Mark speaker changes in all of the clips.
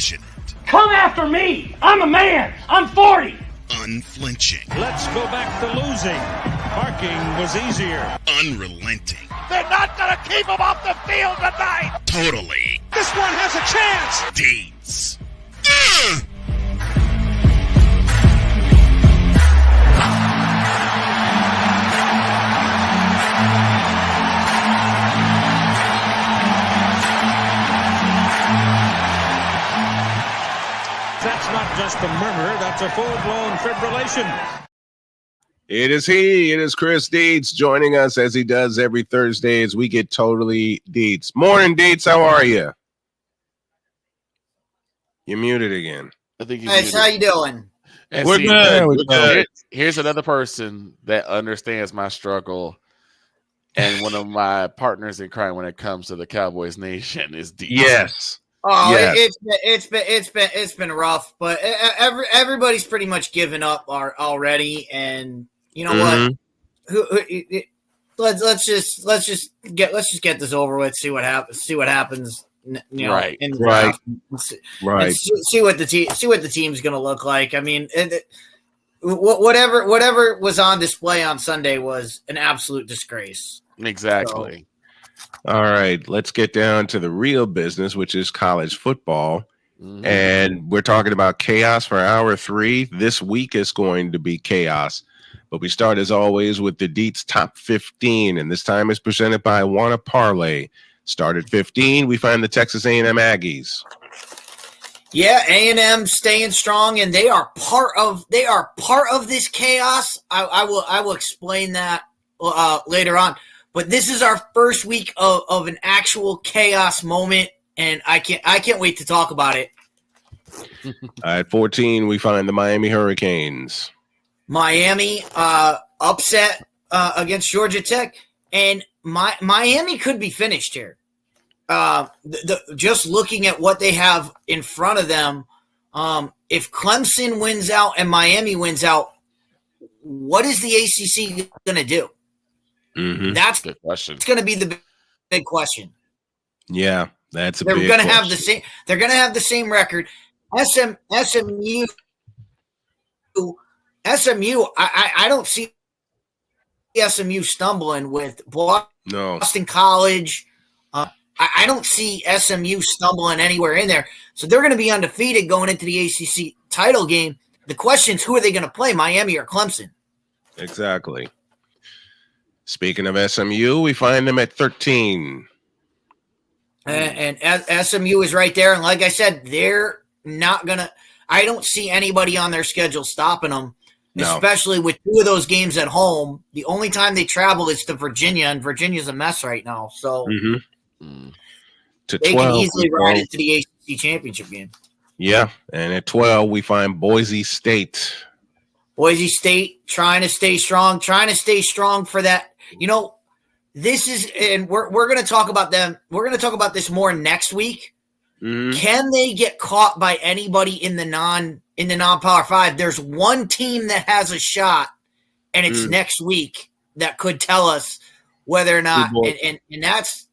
Speaker 1: Passionate.
Speaker 2: Come after me. I'm a man. I'm 40.
Speaker 1: Unflinching.
Speaker 3: Let's go back to losing. Parking was easier.
Speaker 1: Unrelenting.
Speaker 4: They're not going to keep him off the field tonight.
Speaker 1: Totally.
Speaker 4: This one has a chance.
Speaker 1: DIETZ.
Speaker 3: That's not just a murmur, that's a full-blown fibrillation.
Speaker 5: It is he. It is Chris DIETZ joining us as he does every Thursday as we get totally DIETZ. Morning, DIETZ. How are you? You're muted again.
Speaker 6: I think
Speaker 7: Hey, how you doing?
Speaker 6: And
Speaker 5: We're
Speaker 6: see,
Speaker 5: good. We're good.
Speaker 6: Here's another person that understands my struggle, and one of my partners in crime when it comes to the Cowboys Nation is DIETZ.
Speaker 5: Yes.
Speaker 7: Oh,
Speaker 5: Yes.
Speaker 7: it's been rough, but everybody's pretty much given up already. And you know what? Let's just get this over with. See what happens. You know,
Speaker 6: Right.
Speaker 7: in the
Speaker 5: Right.
Speaker 7: draft.
Speaker 5: Right.
Speaker 7: See what the team's going to look like. I mean, whatever was on display on Sunday was an absolute disgrace.
Speaker 6: Exactly.
Speaker 5: All right. Let's get down to the real business, which is college football.
Speaker 6: Mhm.
Speaker 5: And we're talking about chaos for hour 3. This week is going to be chaos. But we start, as always, with the DIETZ Top 15. And this time is presented by Wanna Parlay. Start at 15. We find the Texas A&M Aggies.
Speaker 7: Yeah, A&M staying strong, and they are part of this chaos. I will explain that later on. But this is our first week of an actual chaos moment, and I can't wait to talk about it.
Speaker 5: At 14, we find the Miami Hurricanes.
Speaker 7: Miami upset against Georgia Tech, and Miami could be finished here. Just looking at what they have in front of them, if Clemson wins out and Miami wins out, what is the ACC going to do?
Speaker 5: Mm-hmm.
Speaker 7: That's
Speaker 6: Good question.
Speaker 7: going to be the big question.
Speaker 5: Yeah, that's a
Speaker 7: They're
Speaker 5: big
Speaker 7: going to have
Speaker 5: question.
Speaker 7: the same. They're going to have the same record. SMU. I don't see SMU stumbling with Boston College. I don't see SMU stumbling anywhere in there. So they're going to be undefeated going into the ACC title game. The question is, who are they going to play, Miami or Clemson?
Speaker 5: Exactly. Speaking of SMU, we find them at 13.
Speaker 7: And SMU is right there. And like I said, they're not going to – I don't see anybody on their schedule stopping them, especially with 2 of those games at home. The only time they travel is to Virginia, and Virginia's a mess right now. So
Speaker 5: To
Speaker 7: they
Speaker 5: 12,
Speaker 7: can easily ride into the ACC championship game.
Speaker 5: Yeah, and at 12, we find Boise State.
Speaker 7: Boise State trying to stay strong for that. You know, this is, and we're going to talk about them. We're going to talk about this more next week.
Speaker 5: Mm-hmm.
Speaker 7: Can they get caught by anybody in the non-Power 5? There's one team that has a shot, and it's next week that could tell us whether or not. And that's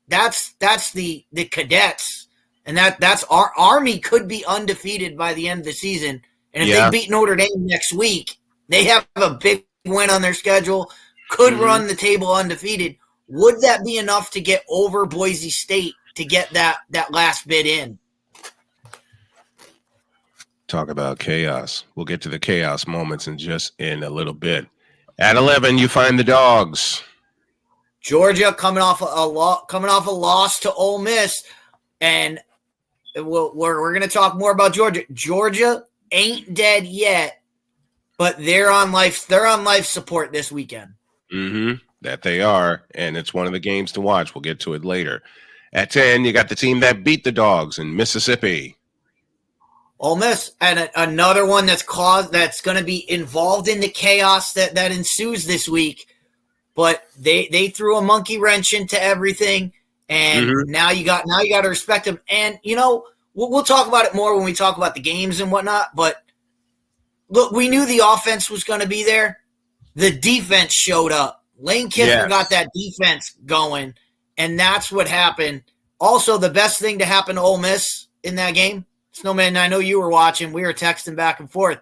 Speaker 7: the Cadets, and that's our Army could be undefeated by the end of the season. And if they beat Notre Dame next week, they have a big win on their schedule, could run the table undefeated. Would that be enough to get over Boise State to get that last bit in?
Speaker 5: Talk about chaos. We'll get to the chaos moments in a little bit. At 11, you find the Dogs.
Speaker 7: Georgia coming off a loss to Ole Miss, and we're going to talk more about Georgia. Georgia ain't dead yet, but they're on life support this weekend.
Speaker 5: Mm-hmm. That they are, and it's one of the games to watch. We'll get to it later. At 10, you got the team that beat the Dogs in Mississippi.
Speaker 7: Ole Miss, and another one that's going to be involved in the chaos that ensues this week. But they threw a monkey wrench into everything, and now you got to respect them. And you know, we'll talk about it more when we talk about the games and whatnot. But look, we knew the offense was going to be there. The defense showed up. Lane Kiffin got that defense going, and that's what happened. Also, the best thing to happen to Ole Miss in that game, Snowman, I know you were watching. We were texting back and forth.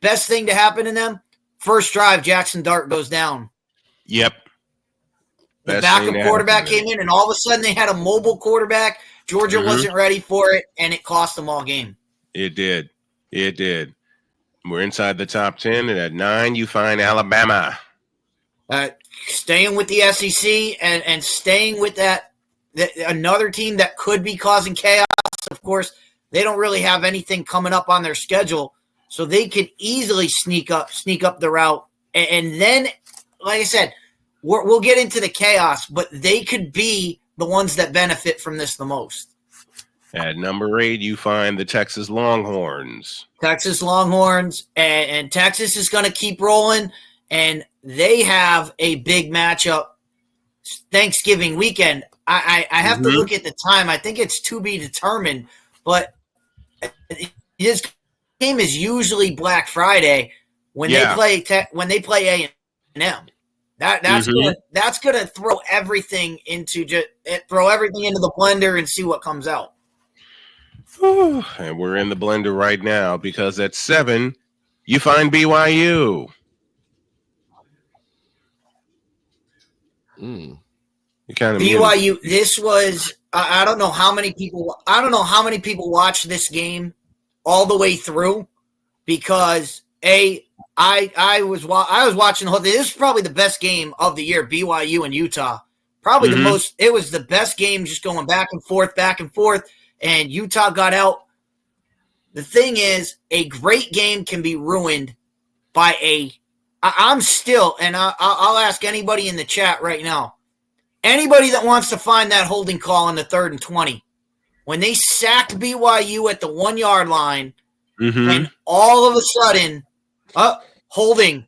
Speaker 7: Best thing to happen to them, first drive, Jackson Dart goes down.
Speaker 5: Yep.
Speaker 7: The backup quarterback came in, and all of a sudden they had a mobile quarterback. Georgia wasn't ready for it, and it cost them all game.
Speaker 5: It did. It did. We're inside the top 10, and at 9, you find Alabama.
Speaker 7: Staying with the SEC and staying with that another team that could be causing chaos. Of course, they don't really have anything coming up on their schedule, so they could easily sneak up the route. And then, like I said, we'll get into the chaos, but they could be the ones that benefit from this the most.
Speaker 5: At number 8, you find the Texas Longhorns.
Speaker 7: Texas Longhorns, and Texas is going to keep rolling, and they have a big matchup Thanksgiving weekend. I have to look at the time. I think it's to be determined, but this game is usually Black Friday when they play A&M. That's gonna throw everything into the blender and see what comes out.
Speaker 5: And we're in the blender right now because at 7, you find BYU. You kind of
Speaker 7: BYU. This was I don't know how many people watched this game all the way through because I was watching the whole thing. This is probably the best game of the year, BYU and Utah. Probably the most. It was the best game, just going back and forth, and Utah got out. The thing is, a great game can be ruined by I'm still, and I'll ask anybody in the chat right now, anybody that wants to find that holding call in the 3rd and 20, when they sacked BYU at the 1-yard line, and all of a sudden, holding,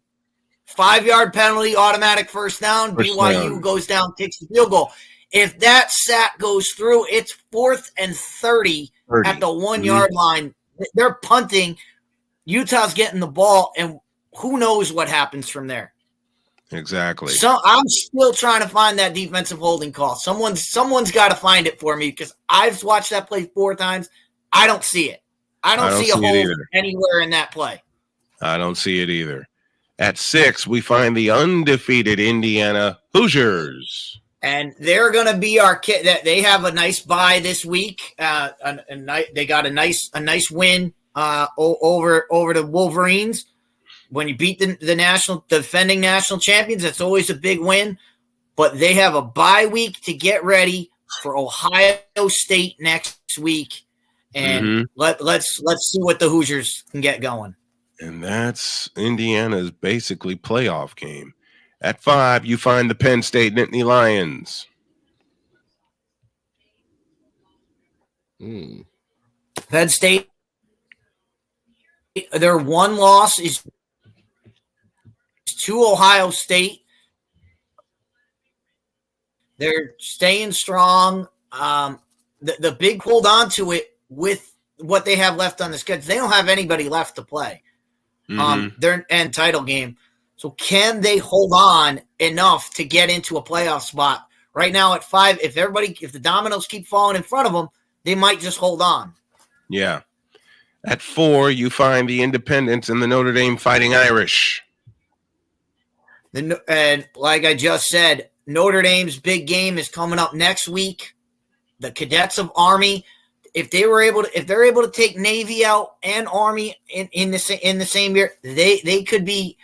Speaker 7: 5-yard penalty, automatic first down. BYU goes down, kicks the field goal. If that sack goes through, it's 4th and 30 at the 1-yard line. They're punting. Utah's getting the ball, and who knows what happens from there.
Speaker 5: Exactly.
Speaker 7: So I'm still trying to find that defensive holding call. Someone's got to find it for me because I've watched that play 4 times. I don't see it. I don't see a hold anywhere in that play.
Speaker 5: I don't see it either. At 6, we find the undefeated Indiana Hoosiers.
Speaker 7: And they're going to be our kid. That they have a nice bye this week. They got a nice win over the Wolverines. When you beat the defending national champions, that's always a big win. But they have a bye week to get ready for Ohio State next week, and let's see what the Hoosiers can get going.
Speaker 5: And that's Indiana's basically playoff game. At 5, you find the Penn State Nittany Lions.
Speaker 7: Penn State, their one loss is to Ohio State. They're staying strong. The big hold on to it with what they have left on the schedule. They don't have anybody left to play. They're an title game. So can they hold on enough to get into a playoff spot? Right now at 5, if the dominoes keep falling in front of them, they might just hold on.
Speaker 5: Yeah. At 4, you find the Independents and the Notre Dame Fighting Irish.
Speaker 7: And like I just said, Notre Dame's big game is coming up next week. The Cadets of Army, if they're able to take Navy out and Army in the same year, they could be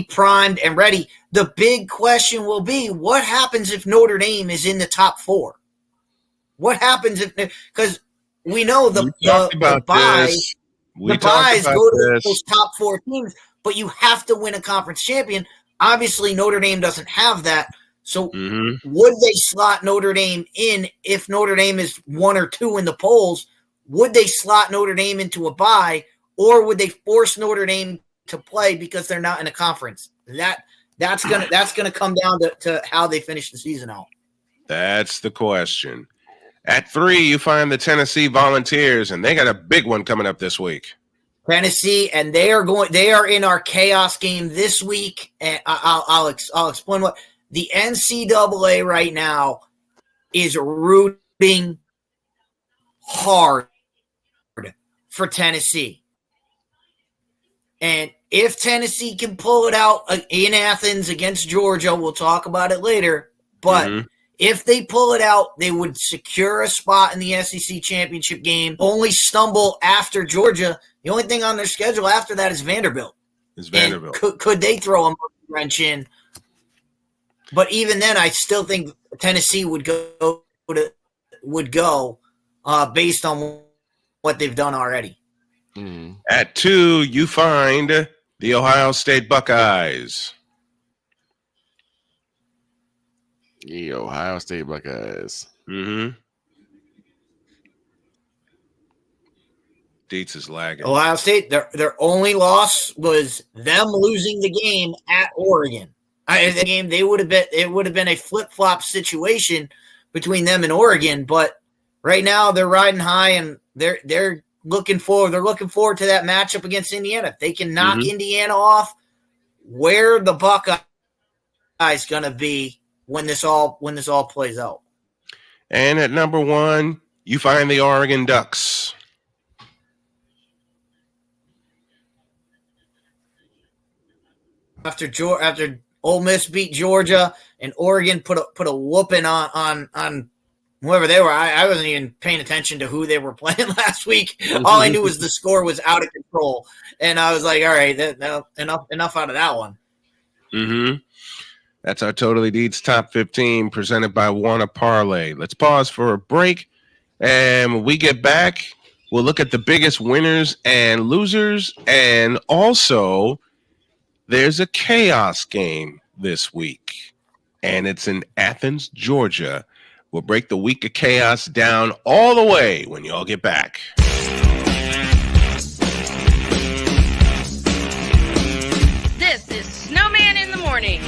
Speaker 7: primed and ready. The big question will be, what happens if Notre Dame is in the top 4? What happens because we know the buys go to those top 4 teams, but you have to win a conference champion. Obviously, Notre Dame doesn't have that. So would they slot Notre Dame in if Notre Dame is 1 or 2 in the polls? Would they slot Notre Dame into a bye, or would they force Notre Dame to play because they're not in a conference? That's gonna come down to how they finish the season out.
Speaker 5: That's the question. At 3, you find the Tennessee Volunteers, and they got a big one coming up this week.
Speaker 7: Tennessee, and they are in our chaos game this week. And I'll explain what the NCAA right now is rooting hard for Tennessee. And if Tennessee can pull it out in Athens against Georgia, we'll talk about it later. But if they pull it out, they would secure a spot in the SEC championship game, only stumble after Georgia. The only thing on their schedule after that is Vanderbilt. Could they throw a wrench in? But even then, I still think Tennessee would go based on what they've done already.
Speaker 5: At 2, you find the Ohio State Buckeyes.
Speaker 6: The Ohio State Buckeyes.
Speaker 5: DIETZ is lagging.
Speaker 7: Ohio State, their only loss was them losing the game at Oregon. The game it would have been a flip-flop situation between them and Oregon, but right now they're riding high and they're looking forward to that matchup against Indiana. If they can knock Indiana off, where the Buckeyes going to be when this all plays out.
Speaker 5: And at number 1, you find the Oregon Ducks.
Speaker 7: After Ole Miss beat Georgia and Oregon put a whooping on whoever they were. I wasn't even paying attention to who they were playing last week. All I knew was the score was out of control, and I was like, all right, enough out of that one.
Speaker 5: That's our Totally DIETZ Top 15 presented by Wanna Parlay. Let's pause for a break, and when we get back, we'll look at the biggest winners and losers, and also there's a chaos game this week, and it's in Athens, Georgia. We'll break the week of chaos down all the way when you all get back.
Speaker 8: This is Snowman in the Morning.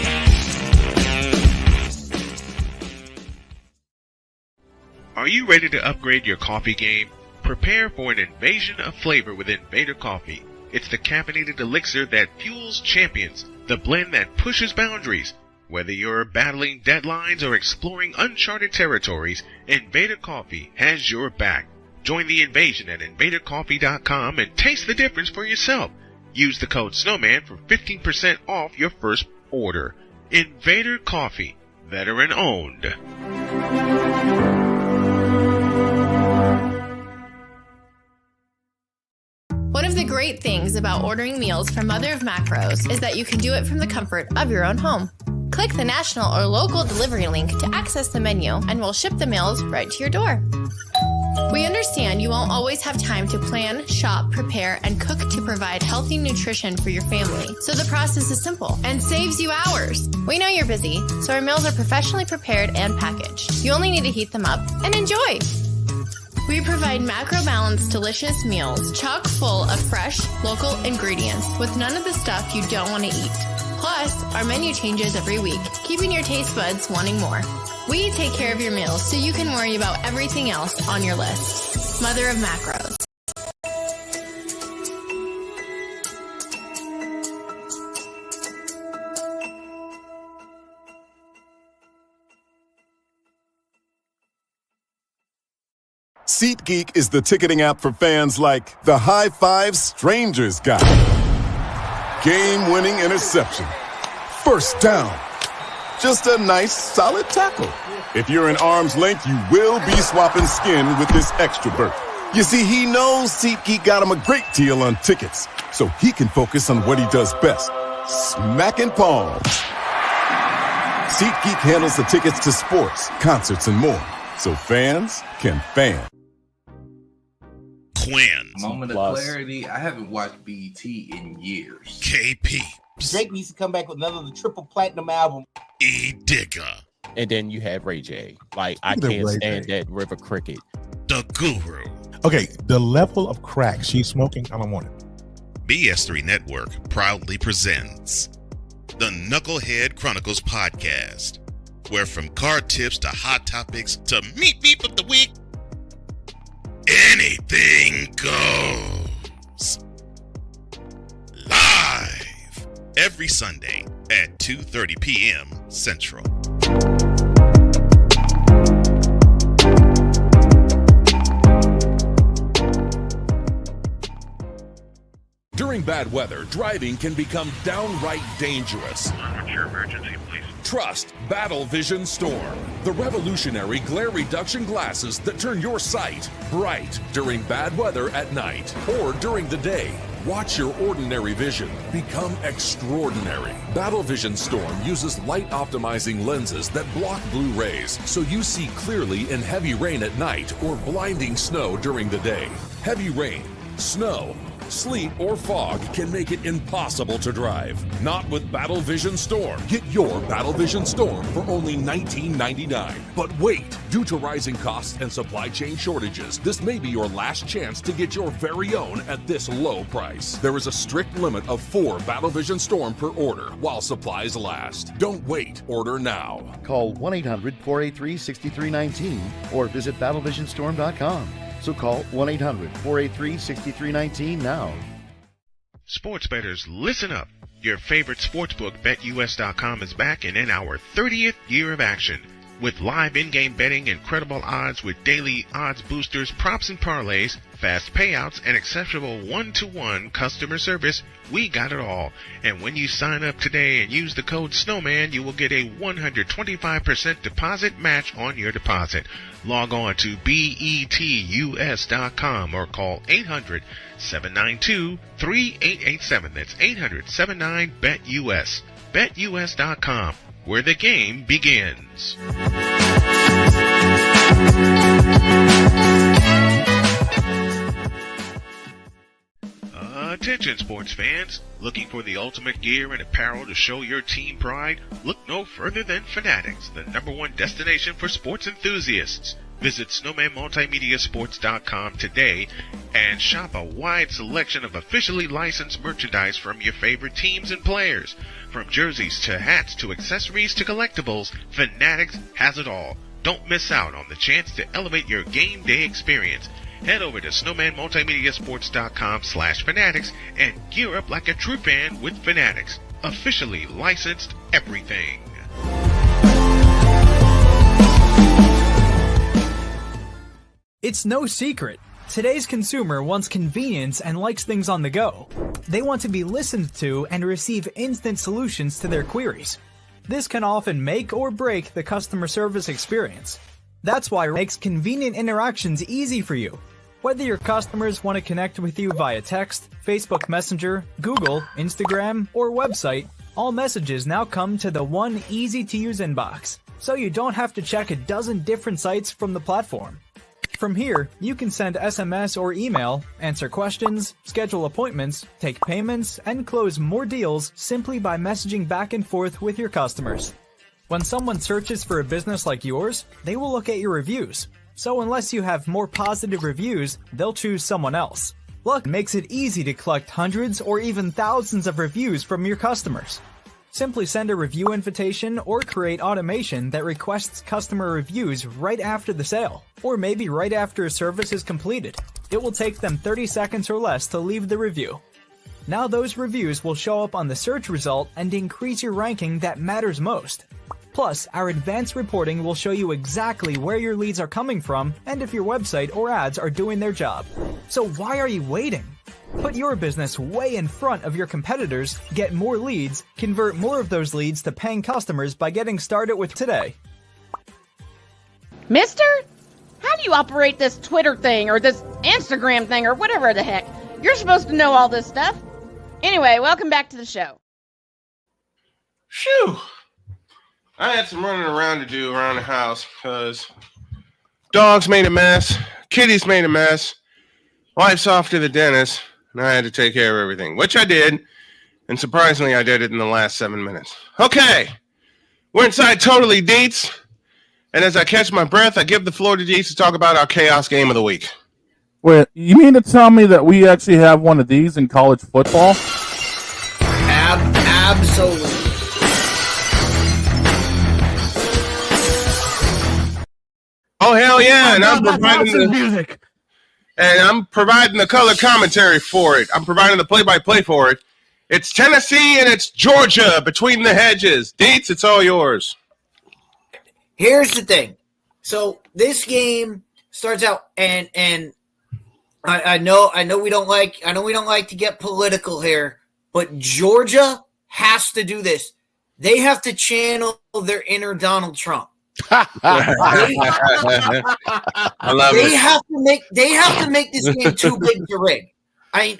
Speaker 9: Are you ready to upgrade your coffee game? Prepare for an invasion of flavor with Invader Coffee. It's the caffeinated elixir that fuels champions, the blend that pushes boundaries. Whether you're battling deadlines or exploring uncharted territories, Invader Coffee has your back. Join the invasion at invadercoffee.com and taste the difference for yourself. Use the code SNOWMAN for 15% off your first order. Invader Coffee, veteran owned.
Speaker 10: One of the great things about ordering meals from Mother of Macros is that you can do it from the comfort of your own home. Click the national or local delivery link to access the menu, and we'll ship the meals right to your door. We understand you won't always have time to plan, shop, prepare, and cook to provide healthy nutrition for your family, so the process is simple and saves you hours. We know you're busy, so our meals are professionally prepared and packaged. You only need to heat them up and enjoy. We provide macro-balanced, delicious meals, chock full of fresh, local ingredients with none of the stuff you don't want to eat. Plus, our menu changes every week, keeping your taste buds wanting more. We take care of your meals so you can worry about everything else on your list. Mother of Macros.
Speaker 11: SeatGeek is the ticketing app for fans like the High Five Strangers guy. Game-winning interception. First down. Just a nice, solid tackle. If you're in arm's length, you will be swapping skin with this extra berth. You see, he knows SeatGeek got him a great deal on tickets, so he can focus on what he does best, smacking palms. SeatGeek handles the tickets to sports, concerts, and more, so fans can fan.
Speaker 1: Quinn.
Speaker 12: Moment of clarity. I haven't watched BET in years.
Speaker 1: KP.
Speaker 13: Drake needs to come back with another triple platinum album.
Speaker 1: E Digga.
Speaker 14: And then you have Ray J. Like, I can't stand that River Cricket.
Speaker 1: The Guru.
Speaker 15: Okay, the level of crack she's smoking, I don't want it.
Speaker 1: BS3 Network proudly presents the Knucklehead Chronicles podcast, where from card tips to hot topics to meat beef of the week, anything goes. Live every Sunday at 2:30 p.m. Central.
Speaker 16: During bad weather, driving can become downright dangerous.
Speaker 9: What's your emergency, please?
Speaker 16: Trust Battle Vision Storm, the revolutionary glare reduction glasses that turn your sight bright during bad weather at night or during the day. Watch your ordinary vision become extraordinary. Battle Vision Storm uses light-optimizing lenses that block blue rays, so you see clearly in heavy rain at night or blinding snow during the day. Heavy rain, snow, sleet, or fog can make it impossible to drive. Not with Battle Vision Storm. Get your Battle Vision Storm for only $19.99. But wait, due to rising costs and supply chain shortages, this may be your last chance to get your very own at this low price. There is a strict limit of 4 Battle Vision Storm per order while supplies last. Don't wait, order now.
Speaker 17: Call 1-800-483-6319 or visit battlevisionstorm.com. So call 1-800-483-6319 now.
Speaker 9: Sports bettors, listen up. Your favorite sportsbook, BetUS.com, is back and in our 30th year of action. With live in-game betting, incredible odds with daily odds boosters, props and parlays, fast payouts, and exceptional one-to-one customer service, we got it all. And when you sign up today and use the code SNOWMAN, you will get a 125% deposit match on your deposit. Log on to BETUS.com or call 800-792-3887. That's 800-79-BET-US. BetUS.com, where the game begins. Attention sports fans, looking for the ultimate gear and apparel to show your team pride? Look no further than Fanatics, the #1 destination for sports enthusiasts. Visit snowmanmultimediasports.com today and shop a wide selection of officially licensed merchandise from your favorite teams and players. From jerseys to hats to accessories to collectibles, Fanatics has it all. Don't miss out on the chance to elevate your game day experience. Head over to snowmanmultimediasports.com/fanatics and gear up like a true fan with Fanatics. Officially licensed everything.
Speaker 18: It's no secret. Today's consumer wants convenience and likes things on the go. They want to be listened to and receive instant solutions to their queries. This can often make or break the customer service experience. That's why it makes convenient interactions easy for you. Whether your customers want to connect with you via text, Facebook Messenger, Google, Instagram, or website, all messages now come to the one easy-to-use inbox, so you don't have to check a dozen different sites from the platform. From here, you can send SMS or email, answer questions, schedule appointments, take payments, and close more deals simply by messaging back and forth with your customers. When someone searches for a business like yours, they will look at your reviews. So unless you have more positive reviews, they'll choose someone else. Luck makes it easy to collect hundreds or even thousands of reviews from your customers. Simply send a review invitation or create automation that requests customer reviews right after the sale, or maybe right after a service is completed. It will take them 30 seconds or less to leave the review. Now those reviews will show up on the search result and increase your ranking that matters most. Plus, our advanced reporting will show you exactly where your leads are coming from and if your website or ads are doing their job. So why are you waiting? Put your business way in front of your competitors, get more leads, convert more of those leads to paying customers by getting started with today.
Speaker 8: Mister, how do you operate this Twitter thing or this Instagram thing or whatever the heck? You're supposed to know all this stuff. Anyway, welcome back to the show.
Speaker 5: Phew. I had some running around to do around the house because dogs made a mess, kitties made a mess, wife's off to the dentist, and I had to take care of everything, which I did, and surprisingly, I did it in the last 7 minutes. Okay, we're inside Totally DIETZ, and as I catch my breath, I give the floor to DIETZ to talk about our chaos game of the week.
Speaker 19: Wait, you mean to tell me that we actually have one of these in college football?
Speaker 7: Absolutely.
Speaker 5: Oh hell yeah! And I'm providing the music, and I'm providing the color commentary for it. I'm providing the play-by-play for it. It's Tennessee and it's Georgia between the hedges. DIETZ, it's all yours.
Speaker 7: Here's the thing. So this game starts out, and I know we don't like to get political here, but Georgia has to do this. They have to channel their inner Donald Trump.
Speaker 5: I love
Speaker 7: They
Speaker 5: it.
Speaker 7: have to make this game too big to rig. I mean,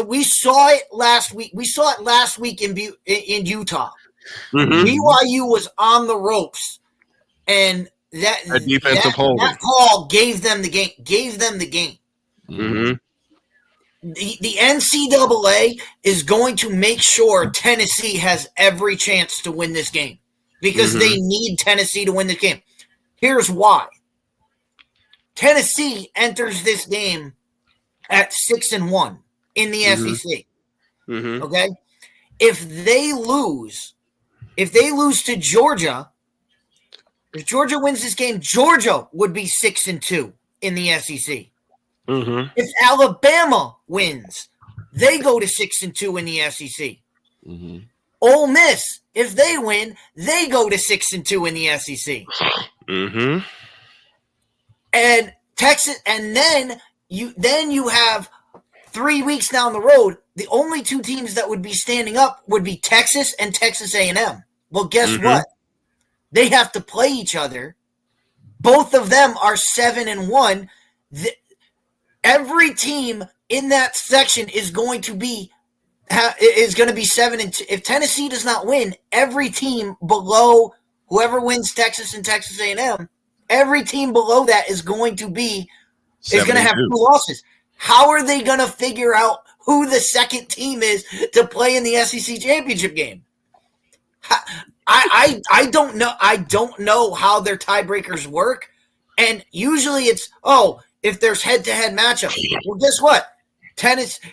Speaker 7: we saw it last week. We saw it last week in Utah.
Speaker 5: Mhm.
Speaker 7: BYU was on the ropes, and that call gave them the game.
Speaker 5: Mm-hmm.
Speaker 7: The NCAA is going to make sure Tennessee has every chance to win this game because they need Tennessee to win this game. Here's why. Tennessee enters this game at 6-1 in the SEC.
Speaker 5: Mm-hmm.
Speaker 7: Okay? If they lose to Georgia, if Georgia wins this game, Georgia would be 6-2 in the SEC.
Speaker 5: Mm-hmm.
Speaker 7: If Alabama wins, they go to 6-2 in the SEC.
Speaker 6: Mm-hmm.
Speaker 7: Ole Miss, if they win, they go to 6-2 in the SEC.
Speaker 5: Mm-hmm.
Speaker 7: And Texas, and then you have 3 weeks down the road. The only two teams that would be standing up would be Texas and Texas A&M. Well, guess what? They have to play each other. Both of them are 7-1. Every team in that section is going to be 7-2. If Tennessee does not win, every team below whoever wins Texas and Texas A&M, every team below that is going to have 2 losses. How are they going to figure out who the second team is to play in the SEC championship game? I don't know. I don't know how their tiebreakers work. And usually it's, if there's head-to-head matchup. Well, guess what?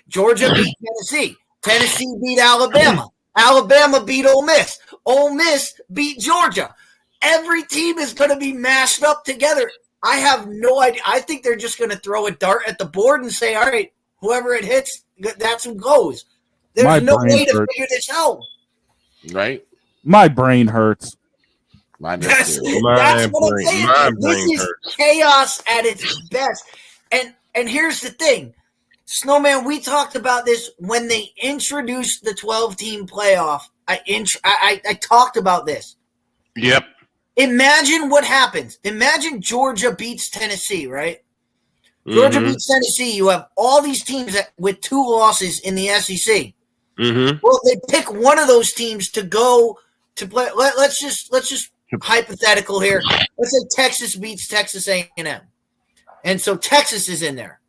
Speaker 7: Georgia beat Tennessee. Tennessee beat Alabama. Alabama beat Ole Miss. Ole Miss beat Georgia. Every team is going to be mashed up together. I have no idea. I think they're just going to throw a dart at the board and say, all right, whoever it hits, that's who goes. There's no way to figure this out.
Speaker 6: Right?
Speaker 19: My brain hurts.
Speaker 7: That's what I'm saying. This is chaos at its best. And here's the thing. Snowman, we talked about this when they introduced the 12-team playoff. I talked about this.
Speaker 5: Yep.
Speaker 7: Imagine what happens. Imagine Georgia beats Tennessee, right? Georgia beats Tennessee. You have all these teams with 2 losses in the SEC.
Speaker 5: Mm-hmm.
Speaker 7: Well, they pick one of those teams to go to play. Let's just hypothetical here. Let's say Texas beats Texas A&M, and so Texas is in there.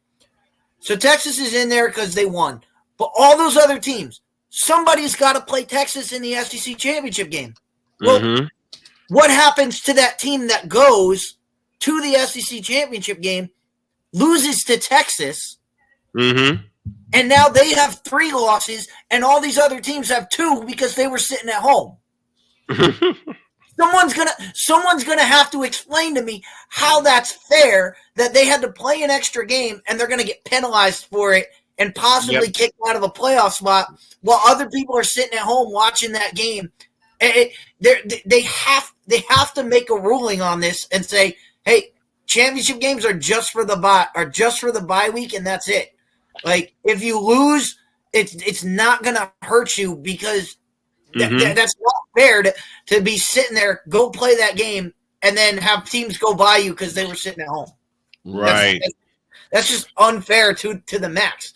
Speaker 7: So Texas is in there because they won. But all those other teams, somebody's got to play Texas in the SEC championship game. Well, what happens to that team that goes to the SEC championship game, loses to Texas,
Speaker 5: mm-hmm.
Speaker 7: and now they have 3 losses, and all these other teams have 2 because they were sitting at home? Someone's gonna have to explain to me how that's fair that they had to play an extra game and they're gonna get penalized for it and possibly kicked out of a playoff spot while other people are sitting at home watching that game. They have to make a ruling on this and say, hey, championship games are just for the bye week, and that's it. Like, if you lose, it's not gonna hurt you because that's not fair to be sitting there, go play that game, and then have teams go by you because they were sitting at home.
Speaker 5: Right.
Speaker 7: That's just unfair to the max.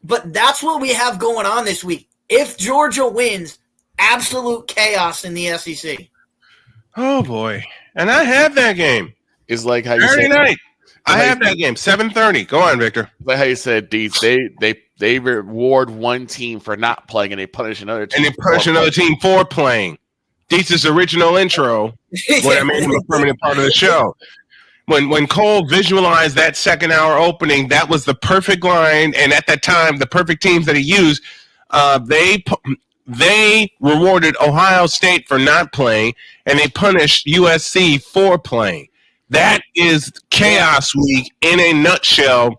Speaker 7: But that's what we have going on this week. If Georgia wins, absolute chaos in the SEC.
Speaker 5: Oh, boy. And I have that game.
Speaker 6: It's like how you
Speaker 5: Saturday
Speaker 6: said,
Speaker 5: night. I have that game, 7:30. Go on, Victor.
Speaker 6: Like how you said, DIETZ, they reward one team for not playing and they punish another team.
Speaker 5: And they punish another team for playing. DIETZ's original intro, when I made him a permanent part of the show. When Cole visualized that second hour opening, that was the perfect line. And at that time, the perfect teams that he used, they rewarded Ohio State for not playing, and they punished USC for playing. That is Chaos Week in a nutshell.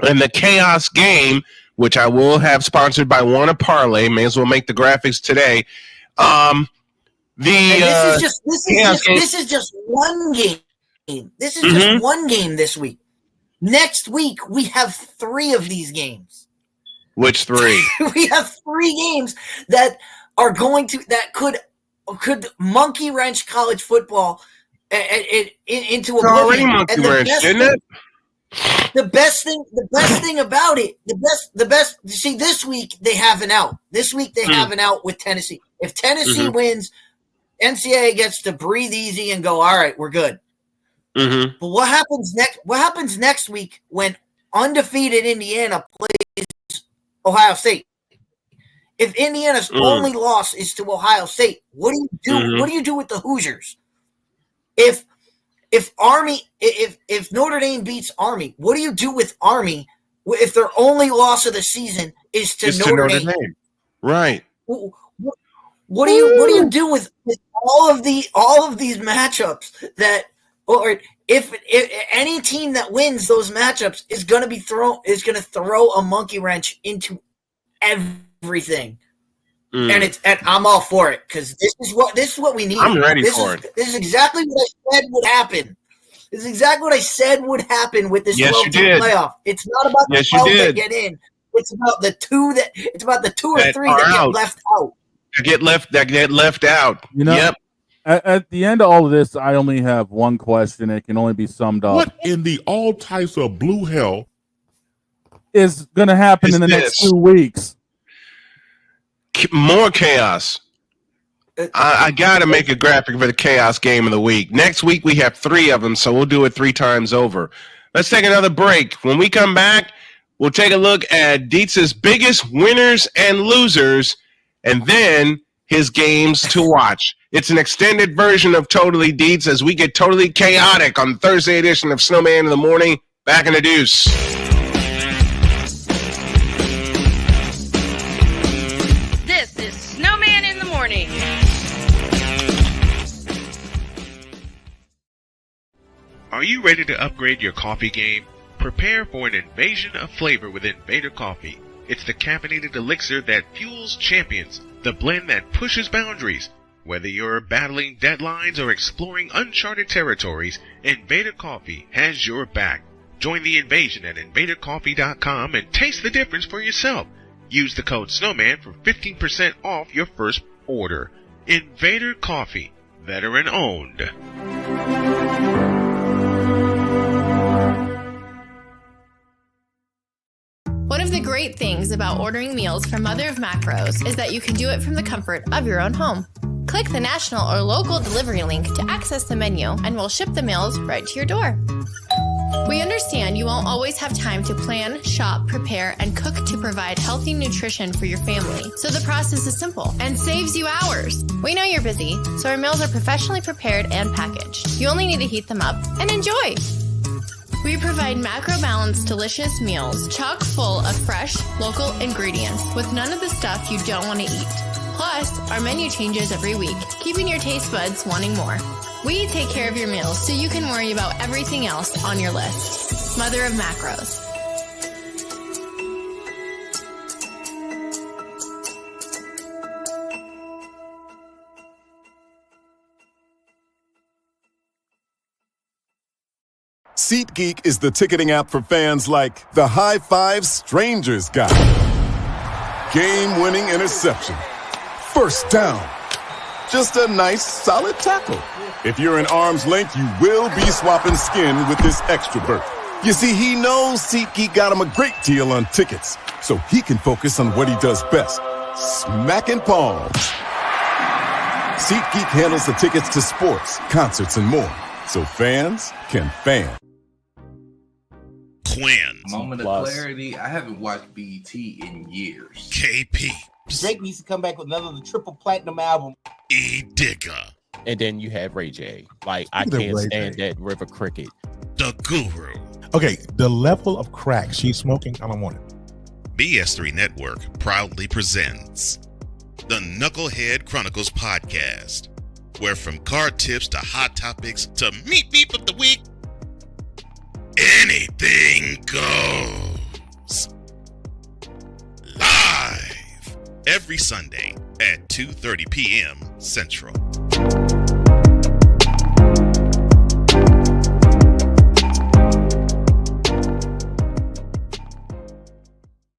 Speaker 5: And the Chaos game, which I will have sponsored by Wanna Parlay, may as well make the graphics today.
Speaker 7: This is just one game. This is just one game this week. Next week, we have 3 of these games.
Speaker 5: Which 3?
Speaker 7: We have 3 games that are going to that could monkey wrench college football into
Speaker 5: It's already monkey wrench, isn't it?
Speaker 7: The best thing about it, the best. See, this week they have an out. This week they have an out with Tennessee. If Tennessee wins, NCAA gets to breathe easy and go, all right, we're good. But what happens next? What happens next week when undefeated Indiana plays Ohio State? If Indiana's only loss is to Ohio State, what do you do? What do you do with the Hoosiers? If Notre Dame beats Army, what do you do with Army if their only loss of the season is to Notre Dame?
Speaker 5: Right.
Speaker 7: What do you do with all of these matchups that, or if any team that wins those matchups is going to throw a monkey wrench into everything. And I'm all for it because this is what we need.
Speaker 5: I'm ready for it.
Speaker 7: This is exactly what I said would happen. This is exactly what I said would happen with this 12-team playoff. It's not about the 12 that get in. It's about the 2 or 3 that get left out.
Speaker 5: That get left out.
Speaker 19: You know, at the end of all of this, I only have one question. It can only be summed up.
Speaker 20: What in the all types of blue hell
Speaker 19: is going to happen in the next 2 weeks?
Speaker 5: More chaos. I got to make a graphic for the chaos game of the week. Next week, we have 3 of them, so we'll do it 3 times over. Let's take another break. When we come back, we'll take a look at DIETZ's biggest winners and losers, and then his games to watch. It's an extended version of Totally DIETZ as we get totally chaotic on the Thursday edition of Snowman in the Morning. Back in the deuce.
Speaker 9: Are you ready to upgrade your coffee game? Prepare for an invasion of flavor with Invader Coffee. It's the caffeinated elixir that fuels champions, the blend that pushes boundaries. Whether you're battling deadlines or exploring uncharted territories, Invader Coffee has your back. Join the invasion at invadercoffee.com and taste the difference for yourself. Use the code SNOWMAN for 15% off your first order. Invader Coffee, veteran owned.
Speaker 10: One of the great things about ordering meals from Mother of Macros is that you can do it from the comfort of your own home. Click the national or local delivery link to access the menu, and we'll ship the meals right to your door. We understand you won't always have time to plan, shop, prepare, and cook to provide healthy nutrition for your family, so the process is simple and saves you hours. We know you're busy, so our meals are professionally prepared and packaged. You only need to heat them up and enjoy. We provide macro-balanced, delicious meals, chock full of fresh, local ingredients with none of the stuff you don't want to eat. Plus, our menu changes every week, keeping your taste buds wanting more. We take care of your meals so you can worry about everything else on your list. Mother of Macros.
Speaker 11: SeatGeek is the ticketing app for fans like the High Five Strangers guy. Game-winning interception. First down. Just a nice, solid tackle. If you're in arm's length, you will be swapping skin with this extra berth. You see, he knows SeatGeek got him a great deal on tickets, so he can focus on what he does best, smacking palms. SeatGeek handles the tickets to sports, concerts, and more, so fans can fan.
Speaker 1: Twins.
Speaker 12: Moment of clarity. I haven't watched BET in years.
Speaker 1: KP.
Speaker 13: Drake needs to come back with another triple platinum album.
Speaker 1: E Digger.
Speaker 14: And then you have Ray J. Like, I can't stand that River Cricket.
Speaker 1: The Guru.
Speaker 15: Okay, the level of crack she's smoking, I don't want it.
Speaker 1: BS3 Network proudly presents the Knucklehead Chronicles podcast, where from card tips to hot topics to meat beef of the week, anything goes. Live every Sunday at 2:30 p.m. Central.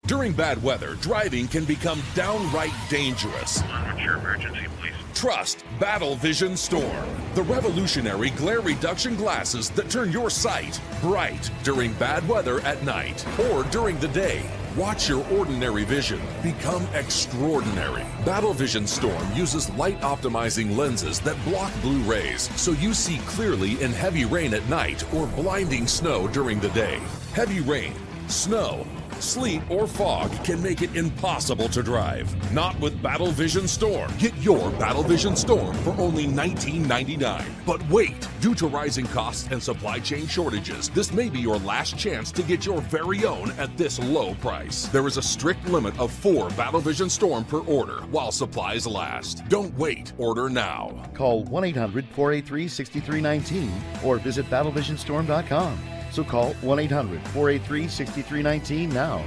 Speaker 16: During bad weather, driving can become downright dangerous.
Speaker 9: What's your emergency, please?
Speaker 16: Trust Battle Vision Storm, the revolutionary glare reduction glasses that turn your sight bright during bad weather at night or during the day. Watch your ordinary vision become extraordinary. Battle Vision Storm uses light optimizing lenses that block blue rays so you see clearly in heavy rain at night or blinding snow during the day. Heavy rain, snow, sleet, or fog can make it impossible to drive. Not with Battle Vision Storm. Get your Battle Vision Storm for only $19.99. But wait, due to rising costs and supply chain shortages, this may be your last chance to get your very own at this low price. There is a strict limit of 4 Battle Vision Storm per order while supplies last. Don't wait, order now.
Speaker 17: Call 1-800-483-6319 or visit battlevisionstorm.com. So call 1-800-483-6319 now.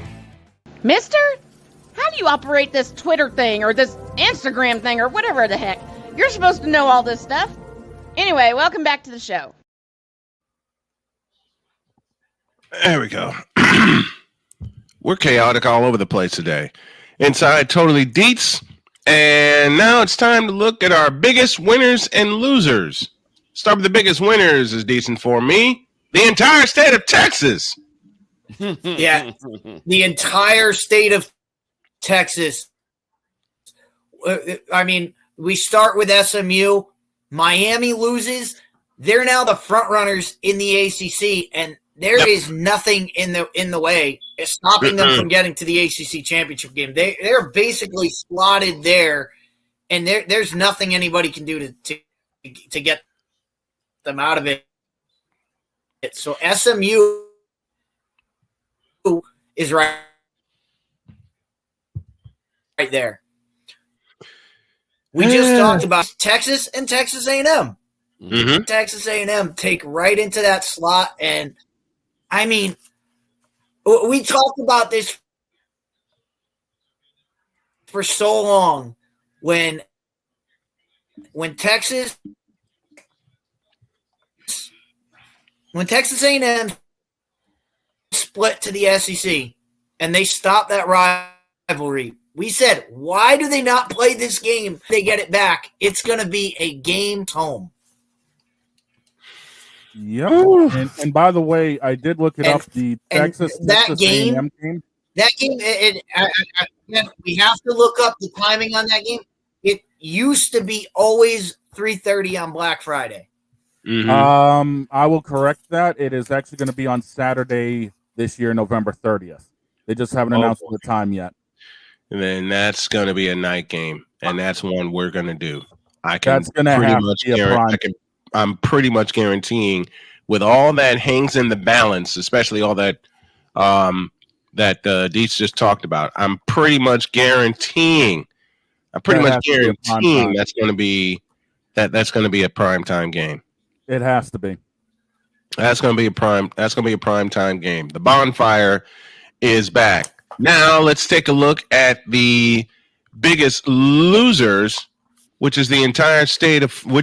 Speaker 8: Mister, how do you operate this Twitter thing or this Instagram thing or whatever the heck? You're supposed to know all this stuff. Anyway, welcome back to the show.
Speaker 5: There we go. We're chaotic all over the place today. Inside Totally DIETZ. And now it's time to look at our biggest winners and losers. Start with the biggest winners, is decent for me. The entire state of Texas.
Speaker 7: Yeah, the entire state of Texas. I mean, we start with SMU. Miami loses. They're now the front runners in the ACC, and there is nothing in the way stopping them from getting to the ACC championship game. They're basically slotted there, and there's nothing anybody can do to get them out of it. So SMU is right there. We just talked about Texas and Texas A&M. Mm-hmm. Texas A&M take right into that slot, and I mean, we talked about this for so long when Texas A&M split to the SEC and they stopped that rivalry, we said, why do they not play this game? They get it back. It's going to be a game home.
Speaker 19: Yep. And by the way, I did look it up. The Texas
Speaker 7: game,
Speaker 19: A&M game.
Speaker 7: That game, we have to look up the timing on that game. It used to be always 3:30 on Black Friday.
Speaker 19: Mm-hmm. I will correct that. It is actually going to be on Saturday this year, November 30th. They just haven't announced the time yet.
Speaker 5: And then that's going to be a night game, and that's one we're going to do. I'm pretty much guaranteeing, with all that hangs in the balance, especially all that that DIETZ just talked about, I'm pretty much guaranteeing that's going to be a primetime game.
Speaker 19: It has to be.
Speaker 5: That's going to be a primetime game. The bonfire is back. Now let's take a look at the biggest losers, which is the entire state of Florida.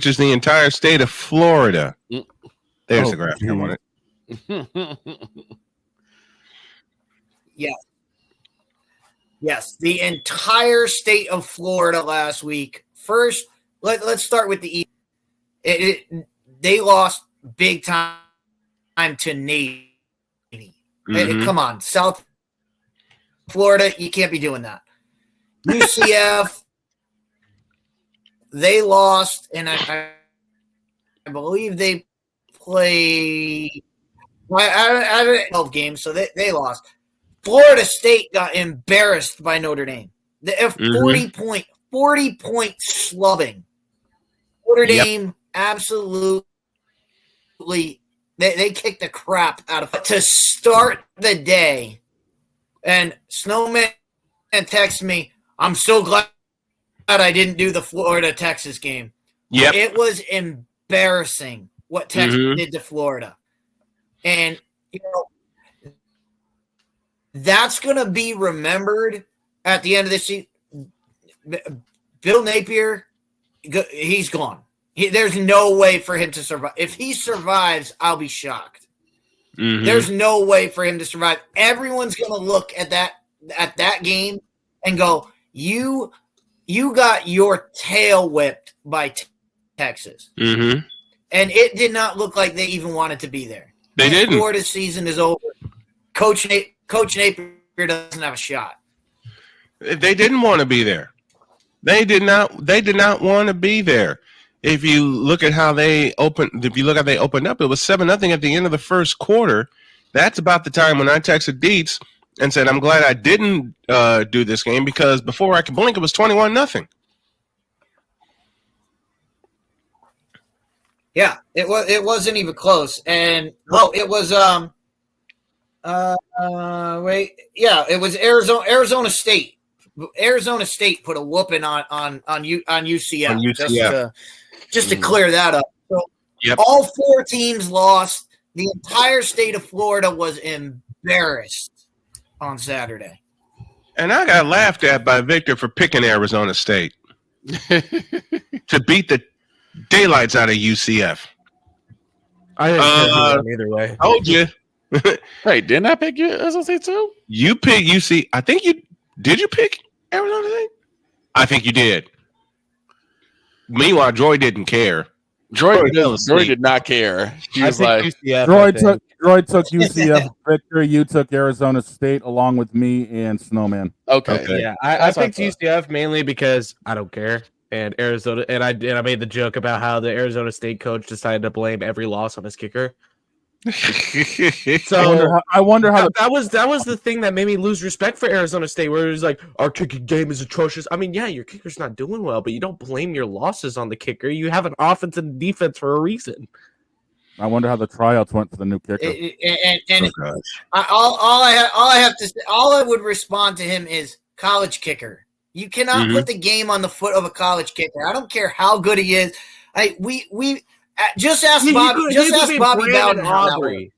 Speaker 5: There's the graphic. I want it.
Speaker 7: Yes, the entire state of Florida last week. First, let's start with the East. They lost big time to Navy. Mm-hmm. Come on, South Florida, you can't be doing that. UCF, they lost, and I believe they played I don't know 12 games, so they lost. Florida State got embarrassed by Notre Dame. The 40-point slubbing. Notre Dame absolutely they kicked the crap out of it to start the day. And Snowman texted me, I'm so glad I didn't do the Florida-Texas game.
Speaker 5: Yep.
Speaker 7: It was embarrassing what Texas did to Florida. And, that's going to be remembered at the end of this season. Bill Napier, he's gone. There's no way for him to survive. If he survives, I'll be shocked. Mm-hmm. There's no way for him to survive. Everyone's going to look at at that game and go, you got your tail whipped by Texas.
Speaker 5: Mm-hmm.
Speaker 7: And it did not look like they even wanted to be there.
Speaker 5: They didn't.
Speaker 7: Florida's season is over. Coach Napier doesn't have a shot.
Speaker 5: They didn't want to be there. They did not want to be there. If you look at how they opened up, it was 7-0 at the end of the first quarter. That's about the time when I texted DIETZ and said, I'm glad I didn't do this game, because before I could blink, it was 21-0.
Speaker 7: Yeah, it wasn't even close. And it was it was Arizona State. Arizona State put a whooping on UCF.
Speaker 5: On UCF.
Speaker 7: Just to clear that up. So
Speaker 5: Yep.
Speaker 7: all 4 teams lost. The entire state of Florida was embarrassed on Saturday.
Speaker 5: And I got laughed at by Victor for picking Arizona State to beat the daylights out of UCF.
Speaker 21: I didn't care either way.
Speaker 5: Told you.
Speaker 6: Hey, didn't I pick Arizona State too?
Speaker 5: You picked UC. I think did you pick Arizona State? I think you did. Meanwhile, Droy didn't care.
Speaker 6: Droy did not care. He was like,
Speaker 19: UCF, Droid took UCF. Victor, you took Arizona State along with me and Snowman.
Speaker 6: Okay.
Speaker 21: Yeah, I picked UCF mainly because I don't care. And Arizona, and I made the joke about how the Arizona State coach decided to blame every loss on his kicker. So
Speaker 19: I wonder how
Speaker 21: that was the thing that made me lose respect for Arizona State, where it was like, our kicking game is atrocious. I mean, yeah, your kicker's not doing well, but you don't blame your losses on the kicker. You have an offense and defense for a reason.
Speaker 19: I wonder how the tryouts went for the new kicker.
Speaker 7: All I would respond to him is college kicker. You cannot put the game on the foot of a college kicker. I don't care how good he is. Just ask Bobby Bowden.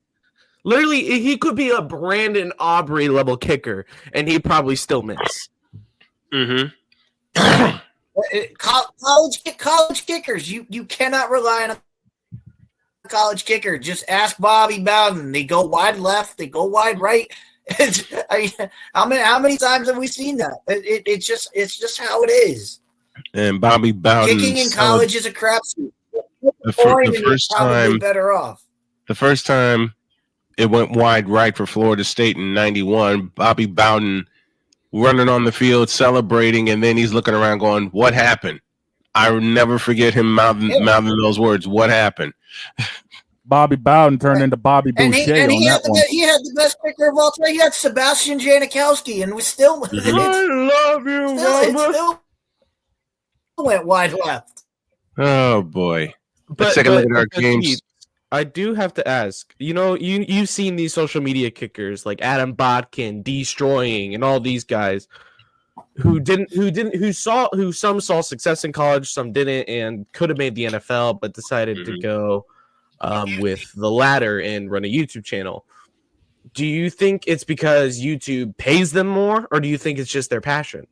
Speaker 21: Literally, he could be a Brandon Aubrey level kicker, and he'd probably still miss.
Speaker 5: Mm-hmm.
Speaker 7: College kickers, you cannot rely on a college kicker. Just ask Bobby Bowden. They go wide left, they go wide right. How many times have we seen that? It's just how it is.
Speaker 5: And Bobby Bowden
Speaker 7: kicking in college is a crapshoot.
Speaker 5: The first time it went wide right for Florida State in 91, Bobby Bowden running on the field celebrating, and then he's looking around going, what happened? I will never forget him mouthing those words, what happened?
Speaker 19: Bobby Bowden turned into Bobby Boucher
Speaker 7: he had the best kicker of all time. He had Sebastian Janikowski and was still
Speaker 21: I love you,
Speaker 7: it still went wide left.
Speaker 5: Oh boy.
Speaker 21: But
Speaker 5: take a look at our games.
Speaker 21: I do have to ask, you've seen these social media kickers like Adam Bodkin, Destroying, and all these guys who some saw success in college, some didn't, and could have made the NFL, but decided to go with the latter and run a YouTube channel. Do you think it's because YouTube pays them more, or do you think it's just their passion?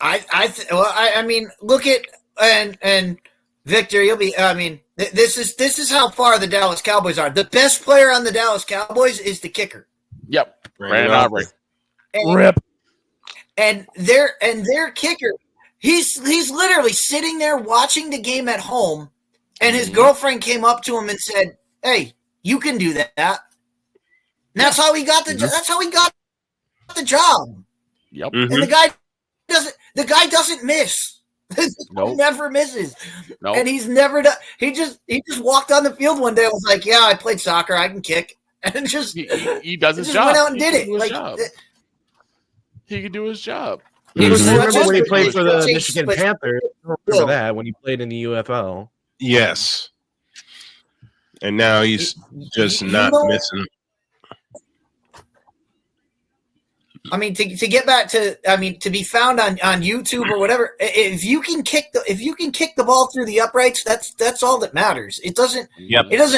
Speaker 7: I mean, look at and Victor, this is how far the Dallas Cowboys are. The best player on the Dallas Cowboys is the kicker.
Speaker 6: Yep, Brandon Aubrey.
Speaker 19: Rip.
Speaker 7: And their kicker, he's literally sitting there watching the game at home, and his girlfriend came up to him and said, "Hey, you can do that." And that's how he got the. That's how he got the job.
Speaker 6: Yep.
Speaker 7: And the guy doesn't miss.
Speaker 6: Nope.
Speaker 7: He never misses.
Speaker 6: Nope.
Speaker 7: And he's never done. He just walked on the field one day and was like, "Yeah, I played soccer. I can kick." And just
Speaker 6: he does his
Speaker 7: just
Speaker 6: job.
Speaker 7: went out and
Speaker 6: He
Speaker 7: did it.
Speaker 6: can do his
Speaker 7: Like
Speaker 6: job. He can do his job.
Speaker 21: Remember when he played for the Michigan Panthers? Remember that when he played in the UFL?
Speaker 5: Yes. And now he's just not missing.
Speaker 7: I mean, to get back to, to be found on YouTube or whatever, if you can kick the ball through the uprights, that's all that matters. It doesn't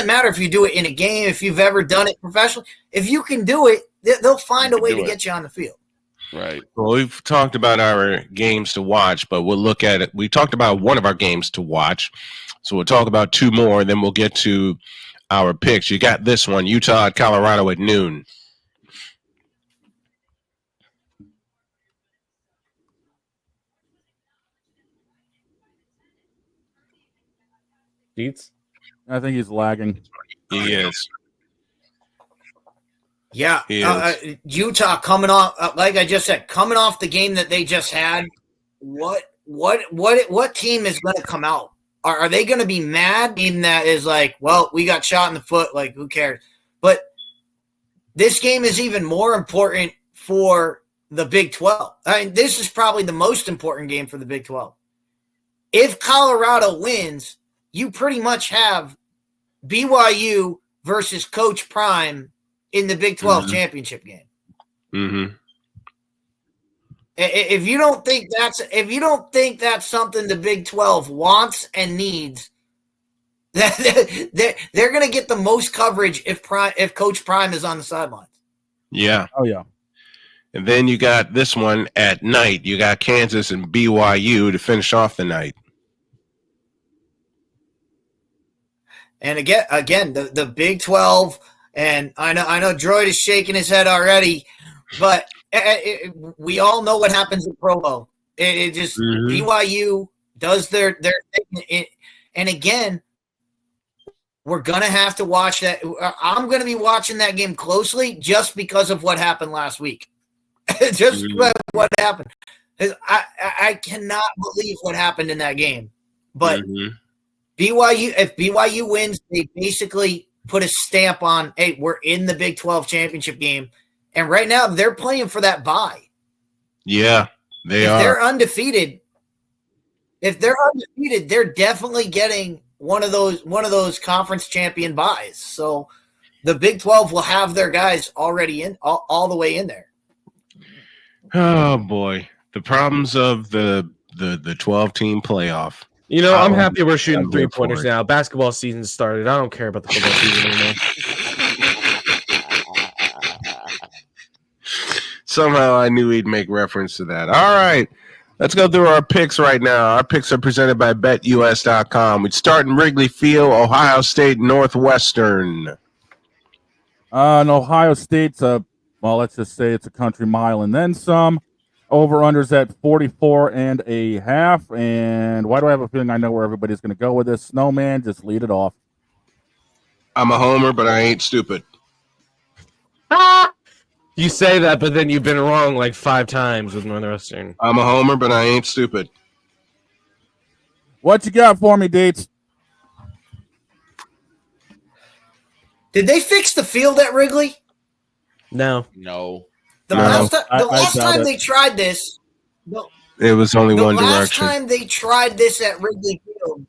Speaker 7: matter if you do it in a game, if you've ever done it professionally. If you can do it, they'll find a way to get you on the field.
Speaker 6: Right.
Speaker 5: Well, we've talked about our games to watch, but we'll look at it. We talked about one of our games to watch, so we'll talk about two more, and then we'll get to our picks. You got this one, Utah at Colorado at noon.
Speaker 21: DIETZ?
Speaker 19: I think he's lagging.
Speaker 5: He is.
Speaker 7: Yeah, Utah coming off, like I just said, coming off the game that they just had. What team is going to come out? Are they going to be mad? Team that is like, well, we got shot in the foot. Like, who cares? But this game is even more important for the Big 12. I mean, this is probably the most important game for the Big 12. If Colorado wins, you pretty much have BYU versus Coach Prime in the Big 12 championship game.
Speaker 5: Mm-hmm.
Speaker 7: If you don't think that's something the Big 12 wants and needs, they're going to get the most coverage if Coach Prime is on the sidelines.
Speaker 5: Yeah.
Speaker 19: Oh yeah.
Speaker 5: And then you got this one at night. You got Kansas and BYU to finish off the night.
Speaker 7: And again, the Big 12, and I know Droid is shaking his head already, but we all know what happens in Provo. It just BYU does their thing, and again, we're gonna have to watch that. I'm gonna be watching that game closely just because of what happened last week. Just what happened. I cannot believe what happened in that game, but. BYU, if BYU wins, they basically put a stamp on, hey, we're in the Big 12 championship game. And right now, they're playing for that bye.
Speaker 5: Yeah, they are.
Speaker 7: If they're undefeated, they're definitely getting one of those conference champion byes. So the Big 12 will have their guys already in all the way in there.
Speaker 5: Oh boy, the problems of the 12-team playoff.
Speaker 21: You know, I'm happy we're shooting 3-pointers now. Basketball season started. I don't care about the football season anymore.
Speaker 5: Somehow I knew he'd make reference to that. All right, let's go through our picks right now. Our picks are presented by BetUS.com. We'd start in Wrigley Field, Ohio State, Northwestern.
Speaker 19: And Ohio State's let's just say it's a country mile and then some. Over-unders at 44.5. And why do I have a feeling I know where everybody's going to go with this? Snowman, just lead it off.
Speaker 5: I'm a homer, but I ain't stupid.
Speaker 21: You say that, but then you've been wrong like 5 times with Northwestern.
Speaker 5: I'm a homer, but I ain't stupid.
Speaker 19: What you got for me, DIETZ?
Speaker 7: Did they fix the field at Wrigley?
Speaker 21: No.
Speaker 7: The last time they tried this,
Speaker 5: it was only one direction.
Speaker 7: The last time they tried this at Wrigley Field,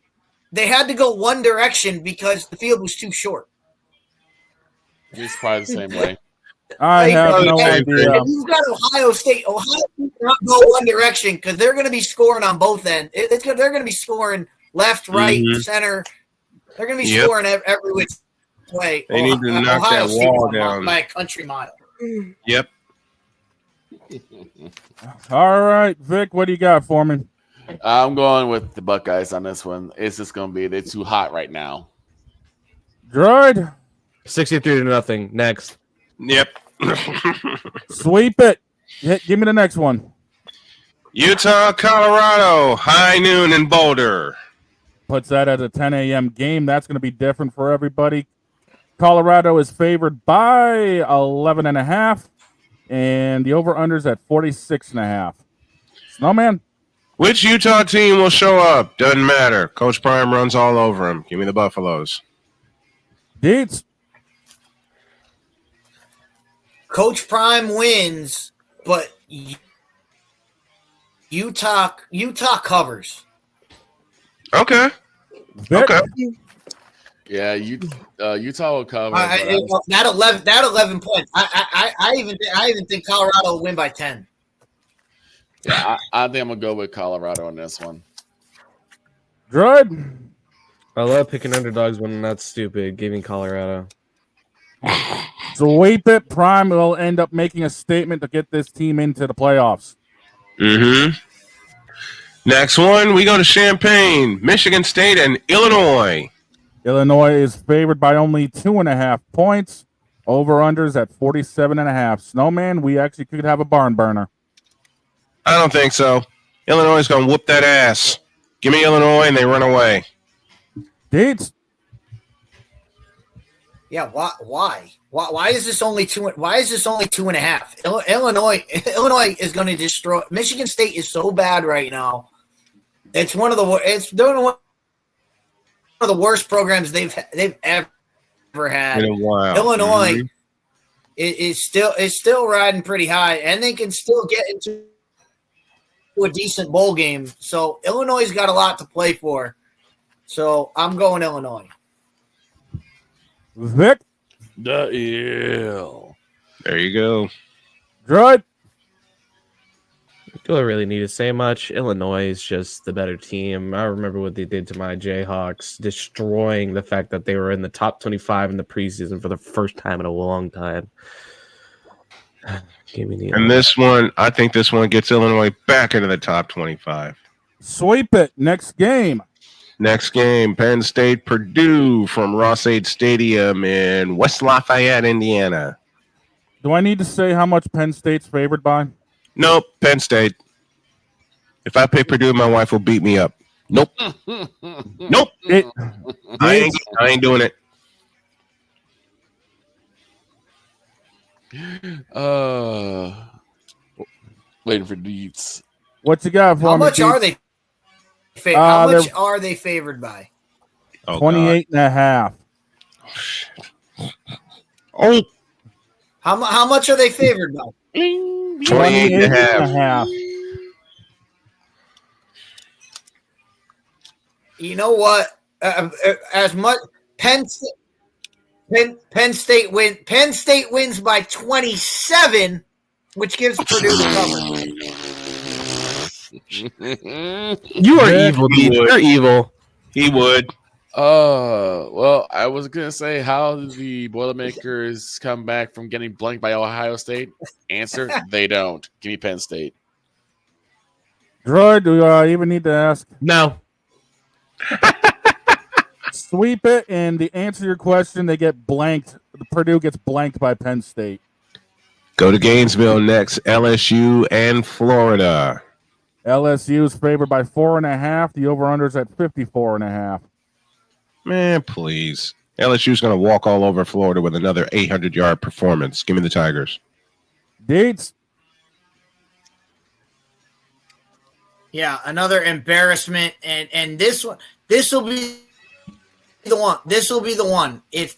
Speaker 7: they had to go one direction because the field was too short.
Speaker 6: It's probably the same way.
Speaker 19: I have no idea.
Speaker 7: You've got Ohio State. Ohio State cannot go one direction because they're going to be scoring on both ends. They're going to be scoring left, right, center. They're going to be scoring every which way.
Speaker 5: They need to knock
Speaker 7: Ohio
Speaker 5: that
Speaker 7: State
Speaker 5: wall down
Speaker 7: by a country mile.
Speaker 5: Yep.
Speaker 19: All right, Vic, what do you got for me?
Speaker 6: I'm going with the Buckeyes on this one. It's just going to be they're too hot right now.
Speaker 19: Droid?
Speaker 21: 63-0. Next.
Speaker 5: Yep.
Speaker 19: Sweep it. Give me the next one.
Speaker 5: Utah, Colorado, high noon in Boulder.
Speaker 19: Puts that at a 10 a.m. game. That's going to be different for everybody. Colorado is favored by 11.5. And the over-under's at 46.5. Snowman?
Speaker 5: Which Utah team will show up? Doesn't matter. Coach Prime runs all over him. Give me the Buffaloes.
Speaker 19: DIETZ?
Speaker 7: Coach Prime wins, but Utah covers.
Speaker 5: Okay.
Speaker 19: Vic?
Speaker 5: Okay.
Speaker 6: Yeah, Utah will cover.
Speaker 7: That 11 points. I even think Colorado will win by 10.
Speaker 6: Yeah, I think I'm gonna go with Colorado on this one.
Speaker 19: Droid?
Speaker 21: I love picking underdogs when that's stupid. Giving Colorado.
Speaker 19: Sweep it. Prime will end up making a statement to get this team into the playoffs.
Speaker 5: Next one, we go to Champaign, Michigan State, and Illinois.
Speaker 19: Illinois is favored by only 2.5 points. Over-unders at 47.5. Snowman, we actually could have a barn burner.
Speaker 5: I don't think so. Illinois is going to whoop that ass. Give me Illinois, and they run away.
Speaker 19: DIETZ.
Speaker 7: Yeah, why? Why is this only two? Why is this only 2.5? Illinois is going to destroy. Michigan State is so bad right now. It's one of the worst programs they've ever had.
Speaker 5: In a while.
Speaker 7: Illinois is still riding pretty high, and they can still get into a decent bowl game. So Illinois's got a lot to play for. So I'm going Illinois.
Speaker 19: Vic.
Speaker 5: There you go.
Speaker 19: Droid.
Speaker 21: Do I really need to say much? Illinois is just the better team. I remember what they did to my Jayhawks, destroying the fact that they were in the top 25 in the preseason for the first time in a long time. Give me the
Speaker 5: And this one, I think this one gets Illinois back into the top 25.
Speaker 19: Sweep it. Next game.
Speaker 5: Next game, Penn State, Purdue from Ross-Ade Stadium in West Lafayette, Indiana.
Speaker 19: Do I need to say how much Penn State's favored by?
Speaker 5: Nope, Penn State. If I pick Purdue, my wife will beat me up. Nope. Nope. I ain't doing it.
Speaker 6: Waiting for DIETZ.
Speaker 19: What you got for
Speaker 7: How
Speaker 19: me,
Speaker 7: much
Speaker 19: DIETZ?
Speaker 7: are they? How much are they favored by?
Speaker 19: 28.5.
Speaker 5: Oh.
Speaker 7: How much are they favored by?
Speaker 5: 28.5.
Speaker 7: You know what? As much Penn State wins by 27, which gives Purdue the cover.
Speaker 21: You are evil, dude. You're evil.
Speaker 5: He would.
Speaker 6: Well, I was gonna say, how did the Boilermakers come back from getting blanked by Ohio State? Answer: they don't. Give me Penn State.
Speaker 19: Droid, do I even need to ask?
Speaker 21: No.
Speaker 19: Sweep it, and to answer your question, they get blanked. Purdue gets blanked by Penn State.
Speaker 5: Go to Gainesville next. LSU and Florida.
Speaker 19: LSU is favored by 4.5. The over-under is at 54.5.
Speaker 5: Man, please. LSU's going to walk all over Florida with another 800-yard performance. Give me the Tigers.
Speaker 19: DIETZ.
Speaker 7: Yeah, another embarrassment, and this will be the one. This will be the one. If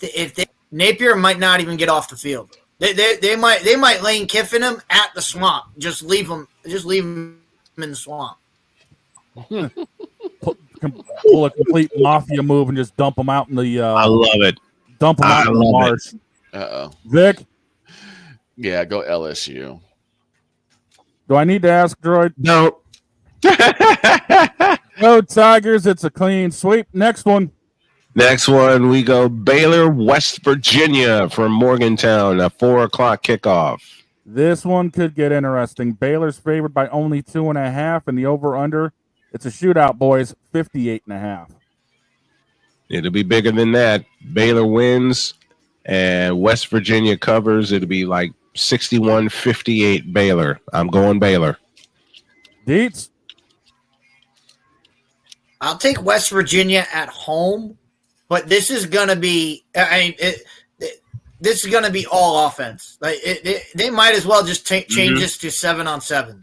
Speaker 7: Napier might not even get off the field. They might Lane Kiffin him at the swamp. Just leave him in the swamp.
Speaker 19: Pull a complete mafia move and just dump them out in the.
Speaker 5: I love it.
Speaker 19: Dump them out in the marsh. Vic.
Speaker 6: Yeah, go LSU.
Speaker 19: Do I need to ask, Droid?
Speaker 5: No.
Speaker 19: Go Tigers. It's a clean sweep. Next one.
Speaker 5: Next one, we go Baylor, West Virginia from Morgantown, a 4:00 kickoff.
Speaker 19: This one could get interesting. Baylor's favored by only 2.5, and the over/under, it's a shootout, boys, 58.5.
Speaker 5: It'll be bigger than that. Baylor wins, and West Virginia covers. It'll be like 61-58 Baylor. I'm going Baylor.
Speaker 19: DIETZ.
Speaker 7: I'll take West Virginia at home, but this is going to be this is going to be all offense. Like they might as well just change this to 7-on-7.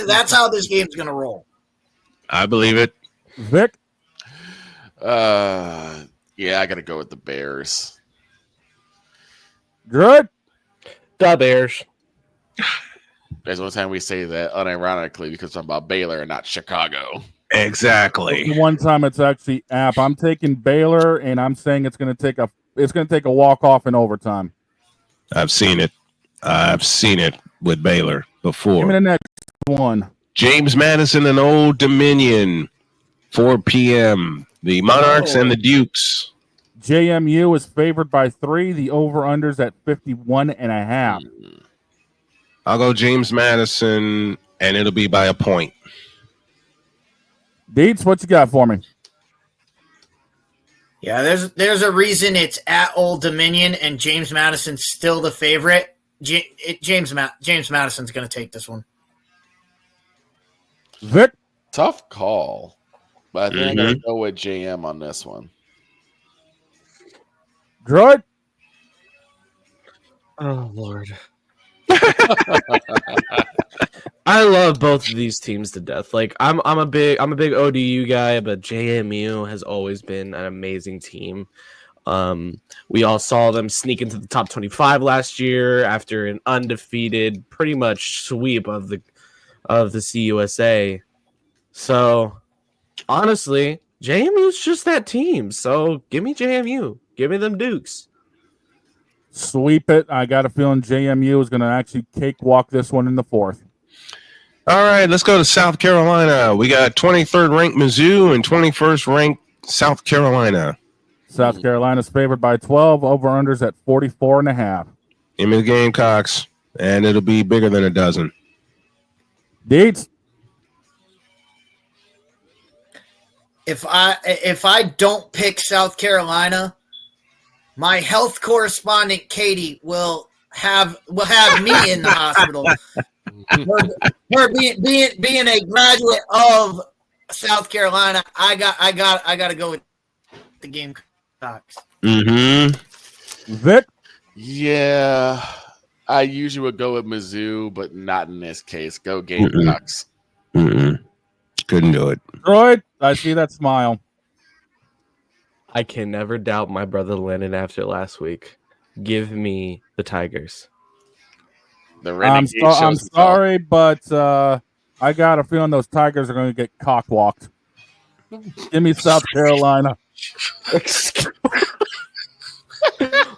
Speaker 7: That's how this game's going to roll.
Speaker 5: I believe it.
Speaker 19: Vic?
Speaker 6: Yeah, I got to go with the Bears.
Speaker 19: Good.
Speaker 21: The Bears.
Speaker 6: That's one time we say that unironically because I'm about Baylor and not Chicago.
Speaker 5: Exactly.
Speaker 19: The one time it's actually app. I'm taking Baylor, and I'm saying it's going to take a walk off in overtime.
Speaker 5: I've seen it. I've seen it with Baylor before.
Speaker 19: Give me the next one.
Speaker 5: James Madison and Old Dominion, 4 p.m. The Monarchs and the Dukes.
Speaker 19: JMU is favored by 3. The over-under's at 51.5.
Speaker 5: I'll go James Madison, and it'll be by a point.
Speaker 19: DIETZ, what you got for me?
Speaker 7: Yeah, there's a reason it's at Old Dominion and James Madison's still the favorite. James Madison's going to take this one.
Speaker 19: Vic?
Speaker 6: Tough call. But I think I'm going to go with JM on this one.
Speaker 19: Droid?
Speaker 21: Oh, Lord. I love both of these teams to death. Like I'm a big ODU guy, but JMU has always been an amazing team. We all saw them sneak into the top 25 last year after an undefeated, pretty much sweep of the CUSA. So honestly, JMU's just that team. So give me JMU. Give me them Dukes.
Speaker 19: Sweep it. I got a feeling JMU is going to actually cakewalk this one in the fourth.
Speaker 5: All right, let's go to South Carolina. We got 23rd ranked Mizzou and 21st ranked South Carolina.
Speaker 19: South Carolina's favored by 12. Over-unders at 44.5.
Speaker 5: Give me the Gamecocks, and it'll be bigger than a dozen.
Speaker 19: DIETZ?
Speaker 7: If I don't pick South Carolina, my health correspondent Katie will have me in the hospital. Her being a graduate of South Carolina, I got to go with the Gamecocks.
Speaker 19: Vic?
Speaker 6: Yeah, I usually would go with Mizzou, but not in this case. Go Gamecocks.
Speaker 5: Couldn't do it.
Speaker 19: Droid? I see that smile.
Speaker 21: I can never doubt my brother Lennon after last week. Give me the Tigers.
Speaker 19: I'm sorry, but I got a feeling those Tigers are going to get cockwalked. Give me South Carolina.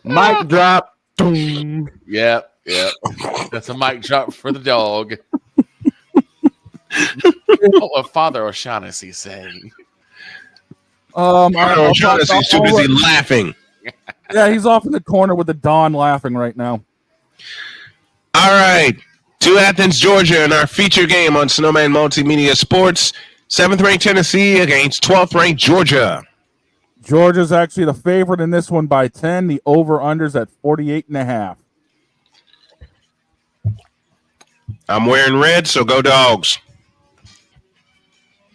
Speaker 21: Mic drop. Boom.
Speaker 6: Yep. That's a mic drop for the dog. What Father O'Shaughnessy saying?
Speaker 5: O'Shaughnessy's too busy laughing.
Speaker 19: Yeah, he's off in the corner with the Don laughing right now.
Speaker 5: All right. To Athens, Georgia, in our feature game on Snowman Multimedia Sports. 7th ranked Tennessee against 12th ranked Georgia.
Speaker 19: Georgia's actually the favorite in this one by 10. The over-unders at 48.5.
Speaker 5: I'm wearing red, so go Dogs.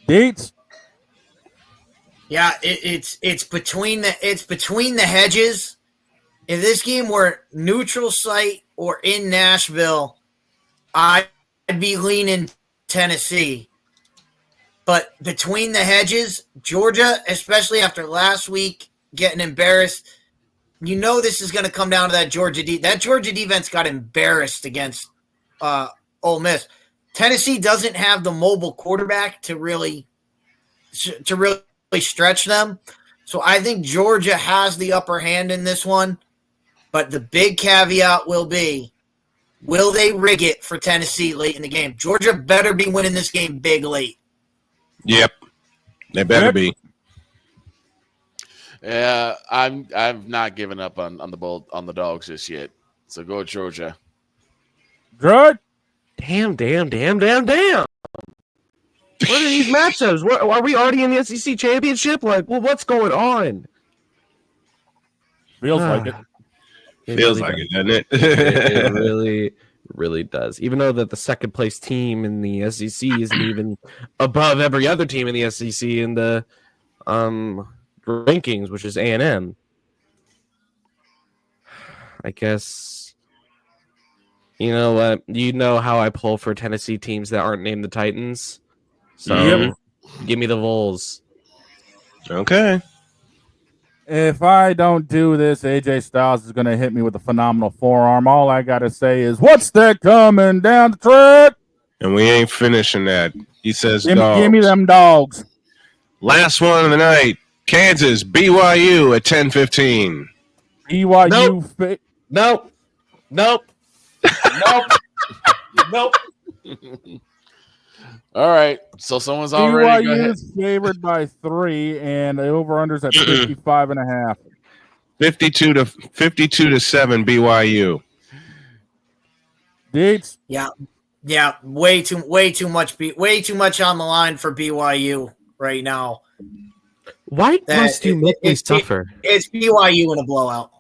Speaker 19: DIETZ?
Speaker 7: Yeah, it's between the hedges. If this game were neutral site or in Nashville, I'd be leaning Tennessee. But between the hedges, Georgia, especially after last week getting embarrassed, you know this is going to come down to that Georgia That Georgia defense got embarrassed against Ole Miss. Tennessee doesn't have the mobile quarterback to really stretch them. So I think Georgia has the upper hand in this one. But the big caveat will be, will they rig it for Tennessee late in the game? Georgia better be winning this game big late.
Speaker 5: Yep. They better be.
Speaker 6: Yeah, I've not given up on the Dogs just yet. So go Georgia.
Speaker 19: Good.
Speaker 21: Damn. What are these matchups? Are we already in the SEC championship? Like, well, what's going on?
Speaker 19: Feels like it.
Speaker 5: Feels like it, doesn't it?
Speaker 21: It really does. Even though that the second place team in the SEC isn't even above every other team in the SEC in the rankings, which is A&M. I guess, you know what? You know how I pull for Tennessee teams that aren't named the Titans. So give me the Vols.
Speaker 5: Okay.
Speaker 19: If I don't do this, AJ Styles is going to hit me with a phenomenal forearm. All I got to say is, what's that coming down the track?
Speaker 5: And we ain't finishing that. He says
Speaker 19: Give
Speaker 5: Dogs.
Speaker 19: me them Dogs.
Speaker 5: Last one of the night. Kansas, BYU at 10:15.
Speaker 19: BYU.
Speaker 21: Nope.
Speaker 6: All right. So someone's already
Speaker 19: BYU is favored by 3, and the over-unders at 55.5.
Speaker 5: 52 to 7 BYU.
Speaker 19: DIETZ?
Speaker 7: Yeah. Way too much on the line for BYU right now.
Speaker 21: Why must you make me suffer?
Speaker 7: It's BYU in a blowout.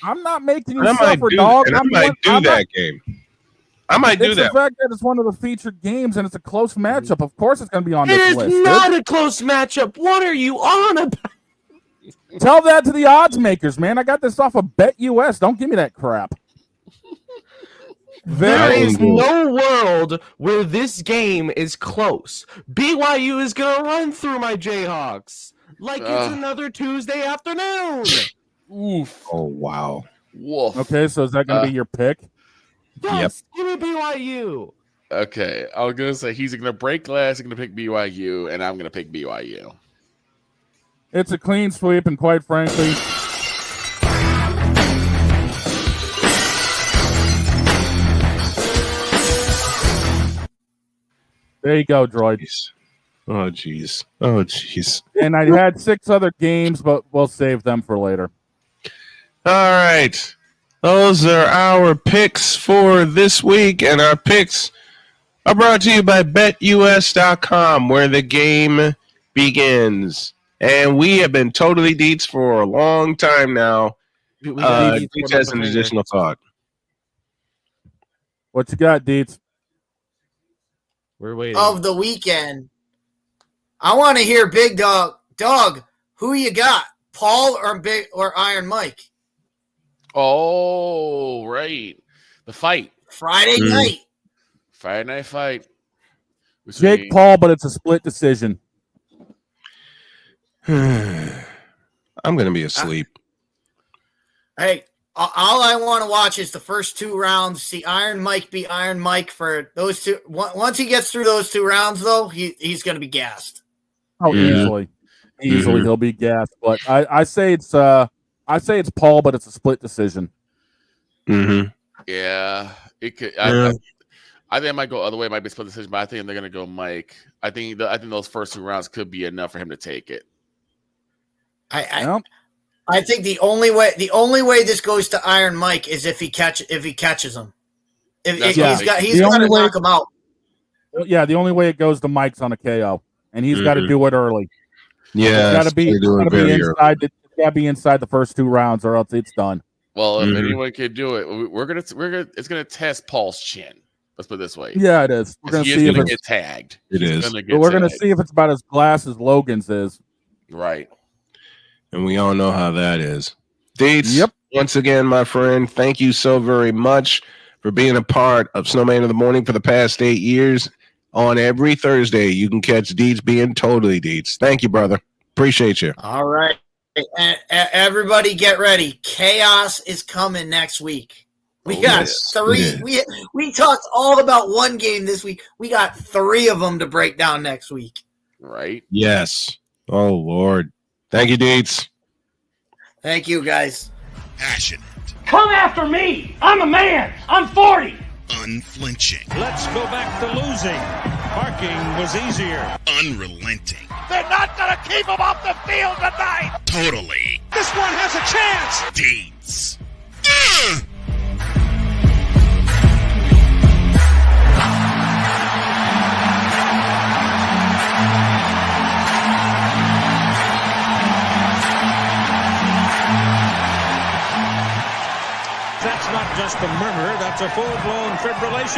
Speaker 19: I'm not making you suffer, dog.
Speaker 5: I might do that game. I might do
Speaker 19: it's
Speaker 5: that.
Speaker 19: the fact that it's one of the featured games and it's a close matchup. Of course, it's going to be on this list.
Speaker 21: It is not a close matchup. What are you on about?
Speaker 19: Tell that to the odds makers, man. I got this off of BetUS. Don't give me that crap.
Speaker 21: There is no world where this game is close. BYU is going to run through my Jayhawks like it's another Tuesday afternoon.
Speaker 6: Oof.
Speaker 5: Oh, wow.
Speaker 6: Woof.
Speaker 19: Okay, so is that going to be your pick?
Speaker 21: Yes, give me BYU.
Speaker 6: Okay, I was going to say he's going to break glass, he's going to pick BYU, and I'm going to pick BYU.
Speaker 19: It's a clean sweep, and quite frankly... There you go, Droid.
Speaker 5: Oh, jeez. Oh, jeez.
Speaker 19: And I had 6 other games, but we'll save them for later.
Speaker 5: All right. Those are our picks for this week, and our picks are brought to you by BetUS.com, where the game begins. And we have been totally Deets for a long time now. Deets has an additional thought.
Speaker 19: What you got, Deets?
Speaker 21: We're waiting.
Speaker 7: Of the weekend, I want to hear Big Dog. Dog, who you got? Paul or Iron Mike?
Speaker 6: Oh, right. The fight.
Speaker 7: Friday night.
Speaker 6: Friday night fight.
Speaker 19: Jake Paul, but it's a split decision.
Speaker 5: I'm going to be asleep.
Speaker 7: Hey, all I want to watch is the first 2 rounds. See Iron Mike be Iron Mike for those 2. Once he gets through those 2 rounds, though, he's going to be gassed.
Speaker 19: Oh, easily he'll be gassed. But I say it's Paul, but it's a split decision.
Speaker 5: Mm-hmm.
Speaker 6: Yeah, it could.
Speaker 5: Yeah.
Speaker 6: I think it might go other way. It might be a split decision, but I think they're going to go Mike. I think those first 2 rounds could be enough for him to take it.
Speaker 7: I think the only way this goes to Iron Mike is if he catches him. He's got to knock him out.
Speaker 19: Yeah, the only way it goes to Mike's on a KO, and he's got to do it early.
Speaker 5: Yeah,
Speaker 19: it's got to be inside the first 2 rounds, or else it's done.
Speaker 6: Well, if anyone can do it, it's gonna test Paul's chin. Let's put it this way.
Speaker 19: Yeah, it is. We're gonna see if
Speaker 6: it's get tagged.
Speaker 5: It is.
Speaker 19: But we're gonna see if it's about as glass as Logan's is.
Speaker 6: Right.
Speaker 5: And we all know how that is. Deets,
Speaker 19: yep.
Speaker 5: Once again, my friend, thank you so very much for being a part of Snowman in the Morning for the past 8 years. On every Thursday, you can catch Deets being totally Deets. Thank you, brother. Appreciate you.
Speaker 7: All right. Everybody get ready. Chaos is coming next week. We got 3. We talked all about one game this week. We got 3 of them to break down next week.
Speaker 6: Right.
Speaker 5: Yes. Oh, Lord. Thank you, Deets.
Speaker 7: Thank you, guys.
Speaker 1: Passionate.
Speaker 4: Come after me. I'm a man. I'm 40.
Speaker 1: Unflinching.
Speaker 3: Let's go back to losing. Parking was easier.
Speaker 1: Unrelenting.
Speaker 4: They're not going to keep him off the field tonight.
Speaker 1: Totally.
Speaker 4: This one has a chance.
Speaker 1: Deets.
Speaker 3: That's not just a murmur, that's a full-blown fibrillation.